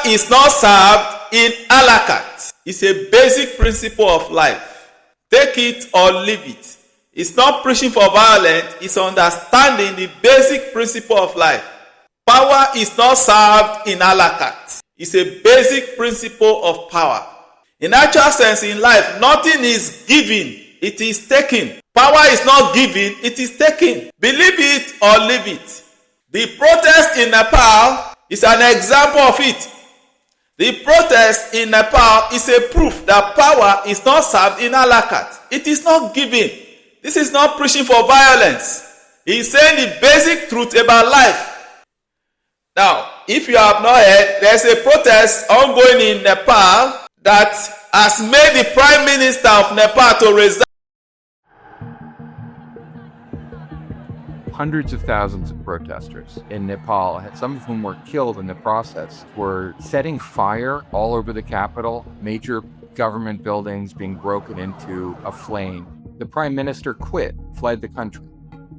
is not served in a la carte. It's a basic principle of life. Take it or leave it. It's not preaching for violence, it's understanding the basic principle of life. Power is not served in a la carte. It's a basic principle of power. In actual sense in life, nothing is given, it is taken. Power is not given, it is taken. Believe it or leave it. The protest in Nepal is an example of it. The protest in Nepal is a proof that power is not served in a la carte. It is not given. This is not preaching for violence. He is saying the basic truth about life. Now, if you have not heard, there is a protest ongoing in Nepal that has made the Prime Minister of Nepal to resign. Hundreds of thousands of protesters in Nepal, some of whom were killed in the process, were setting fire all over the capital, major government buildings being broken into a flame. The prime minister quit, fled the country.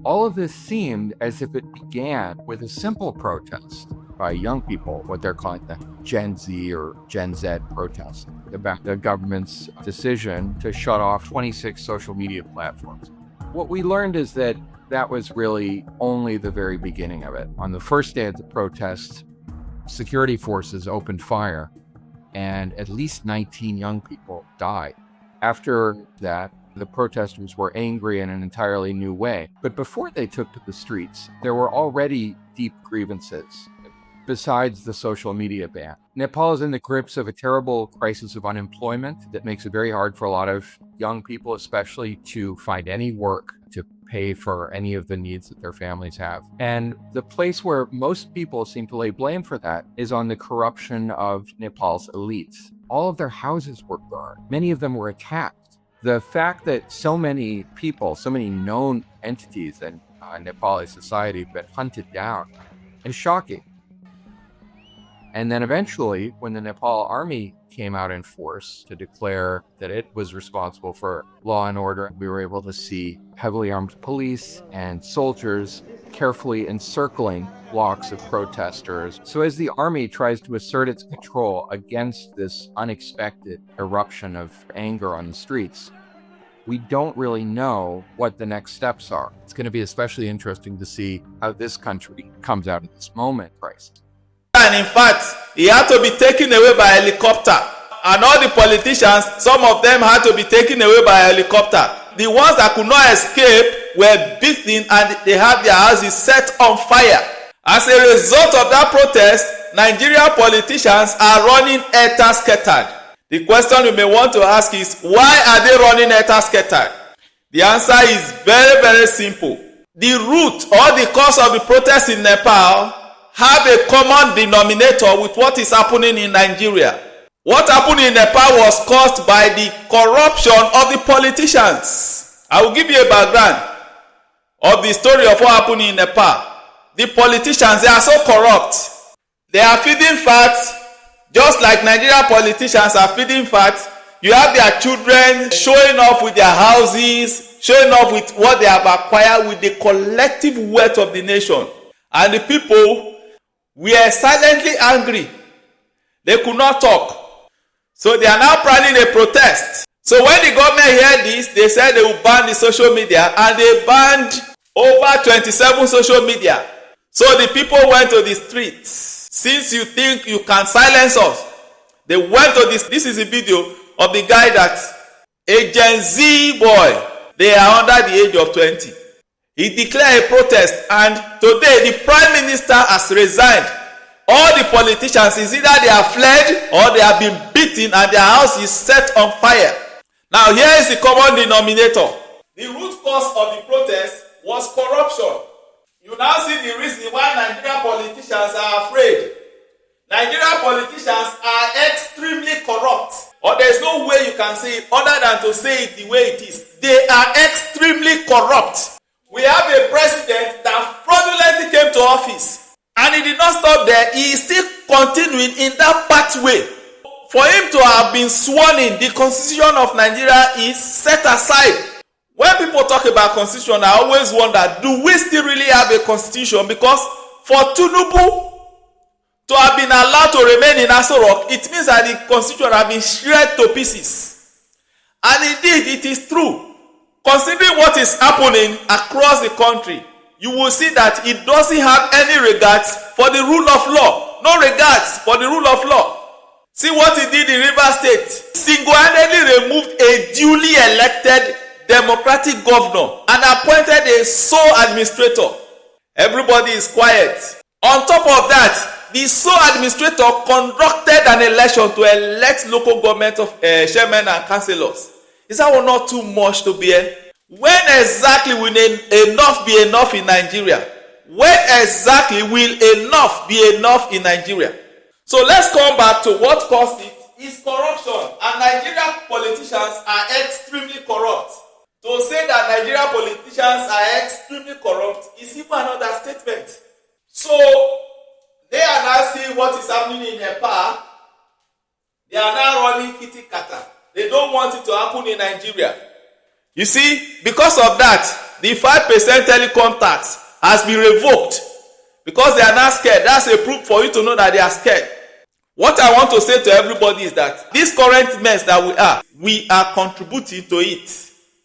All of this seemed as if it began with a simple protest by young people, what they're calling the Gen Z or Gen Z protest, about the government's decision to shut off 26 social media platforms. What we learned is that was really only the very beginning of it. On the first day of the protest, security forces opened fire and at least 19 young people died. After that, the protesters were angry in an entirely new way. But before they took to the streets, there were already deep grievances besides the social media ban. Nepal is in the grips of a terrible crisis of unemployment that makes it very hard for a lot of young people, especially, to find any work to pay for any of the needs that their families have. And the place where most people seem to lay blame for that is on the corruption of Nepal's elites. All of their houses were burned. Many of them were attacked. The fact that so many people, so many known entities in Nepali society have been hunted down is shocking. And then eventually, when the Nepal army came out in force to declare that it was responsible for law and order, we were able to see heavily armed police and soldiers carefully encircling blocks of protesters. So as the army tries to assert its control against this unexpected eruption of anger on the streets, we don't really know what the next steps are. It's going to be especially interesting to see how this country comes out of this moment crisis. And in fact, he had to be taken away by helicopter. And all the politicians, some of them had to be taken away by helicopter. The ones that could not escape were beaten and they had their houses set on fire. As a result of that protest, Nigerian politicians are running scattered. The question you may want to ask is, why are they running scattered? The answer is very, very simple. The root or the cause of the protest in Nepal have a common denominator with what is happening in Nigeria. What happened in Nepal was caused by the corruption of the politicians. I will give you a background of the story of what happened in Nepal. The politicians, they are so corrupt. They are feeding fat, just like Nigerian politicians are feeding fat. You have their children showing off with their houses, showing off with what they have acquired with the collective wealth of the nation. And the people were silently angry. They could not talk. So they are now planning a protest. So when the government heard this, they said they will ban the social media, and they banned over 27 social media. So the people went to the streets. Since you think you can silence us, they went to this. This is a video of the guy that, a Gen Z boy, they are under the age of 20. He declared a protest, and today the Prime Minister has resigned. All the politicians, is either they have fled or they have been beaten and their house is set on fire. Now here is the common denominator. The root cause of the protest was corruption. You now see the reason why Nigerian politicians are afraid. Nigerian politicians are extremely corrupt. Or there is no way you can say it other than to say it the way it is. They are extremely corrupt. We have a president that fraudulently came to office, and he did not stop there. He is still continuing in that pathway. For him to have been sworn in, the constitution of Nigeria is set aside. When people talk about constitution, I always wonder, do we still really have a constitution? Because for Tinubu To have been allowed to remain in Aso Rock, it means that the constitution has been shred to pieces. And indeed, it is true. Considering what is happening across the country, you will see that it doesn't have any regards for the rule of law. No regards for the rule of law. See what he did in Rivers State. Single-handedly removed a duly elected democratic governor and appointed a sole administrator. Everybody is quiet. On top of that, the sole administrator conducted an election to elect local government of chairmen and councillors. Is that one not too much to bear? When exactly will enough be enough in Nigeria? When exactly will enough be enough in Nigeria? So let's come back to what caused it is corruption. And Nigerian politicians are extremely corrupt. To say that Nigerian politicians are extremely corrupt is even another statement. So they are now seeing what is happening in Nepal. They are now running kitty kata. They don't want it to happen in Nigeria. You see, because of that, the 5% telecom tax has been revoked because they are not scared. That's a proof for you to know that they are scared. What I want to say to everybody is that this current mess that we are contributing to it.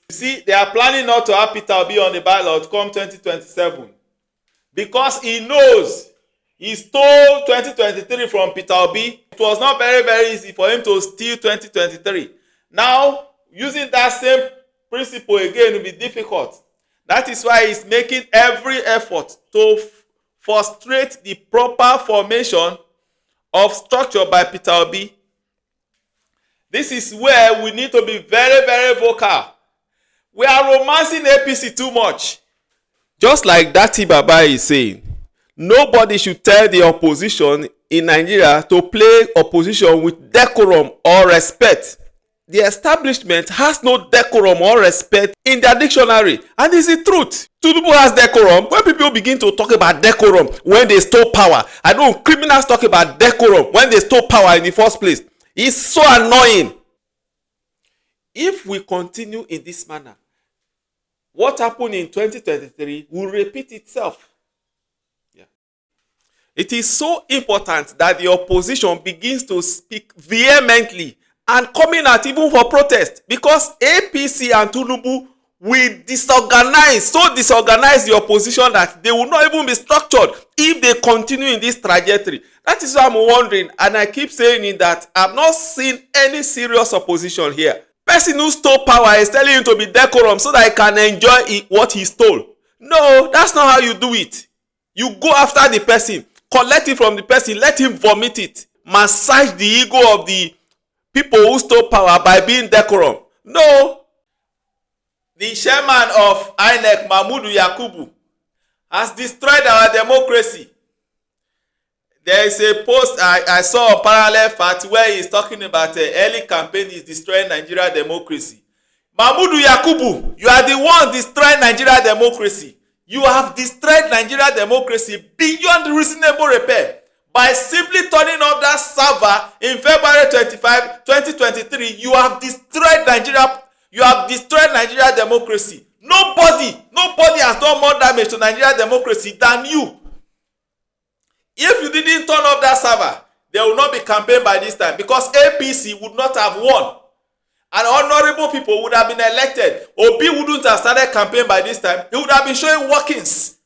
You see, they are planning not to have Peter Obi on the ballot come 2027 because he knows he stole 2023 from Peter Obi. It was not very, very easy for him to steal 2023. Now, using that same principle again will be difficult. That is why he's making every effort to frustrate the proper formation of structure by Peter Obi. This is where we need to be very, very vocal. We are romancing APC too much. Just like Dati Baba is saying, nobody should tell the opposition in Nigeria to play opposition with decorum or respect. The establishment has no decorum or respect in their dictionary. And it's the truth. Tinubu has decorum. When people begin to talk about decorum when they stole power, I know criminals talk about decorum when they stole power in the first place. It's so annoying. If we continue in this manner, what happened in 2023 will repeat itself. Yeah. It is so important that the opposition begins to speak vehemently and coming out even for protest, because APC and Tinubu will disorganize the opposition that they will not even be structured if they continue in this trajectory. That is why I'm wondering, and I keep saying it, that I've not seen any serious opposition here. Person who stole power is telling him to be decorum so that he can enjoy what he stole. No, that's not how you do it. You go after the person, collect it from the person, let him vomit it, massage the ego of the people who stole power by being decorum. No. The chairman of INEC, Mahmoud Yakubu, has destroyed our democracy. There is a post I saw on Parallel Fact where he's talking about early campaign is destroying Nigeria democracy. Mahmoud Yakubu, you are the one destroying Nigeria democracy. You have destroyed Nigeria democracy beyond reasonable repair by simply turning off that server in February 25, 2023. You have destroyed Nigeria. You have destroyed Nigeria democracy. Nobody has done more damage to Nigeria democracy than you. If you didn't turn off that server, there will not be campaign by this time, because APC would not have won. And honorable people would have been elected. Obi wouldn't have started campaign by this time. He would have been showing workings.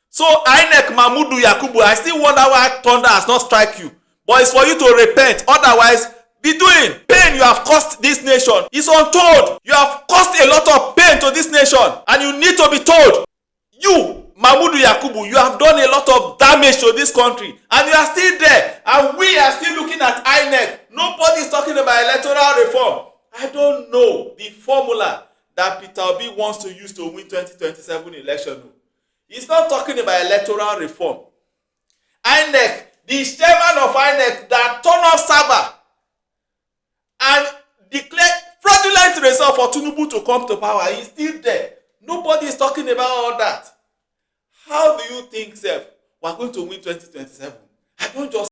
So INEC Mahmoud Yakubu, I still wonder why thunder has not strike you. But it's for you to repent. Otherwise, be doing pain you have caused this nation is untold. You have caused a lot of pain to this nation, and you need to be told. You, Mahmoud Yakubu, you have done a lot of damage to this country, and you are still there, and we are still looking at INEC. Nobody is talking about electoral reform. I don't know the formula that Peter Obi wants to use to win 2027 election. He's not talking about electoral reform. INEC, the chairman of INEC that turned off server and declared fraudulent result for Tinubu to come to power, he's still there. Nobody is talking about all that. How do you think, sir, we're going to win 2027? I don't just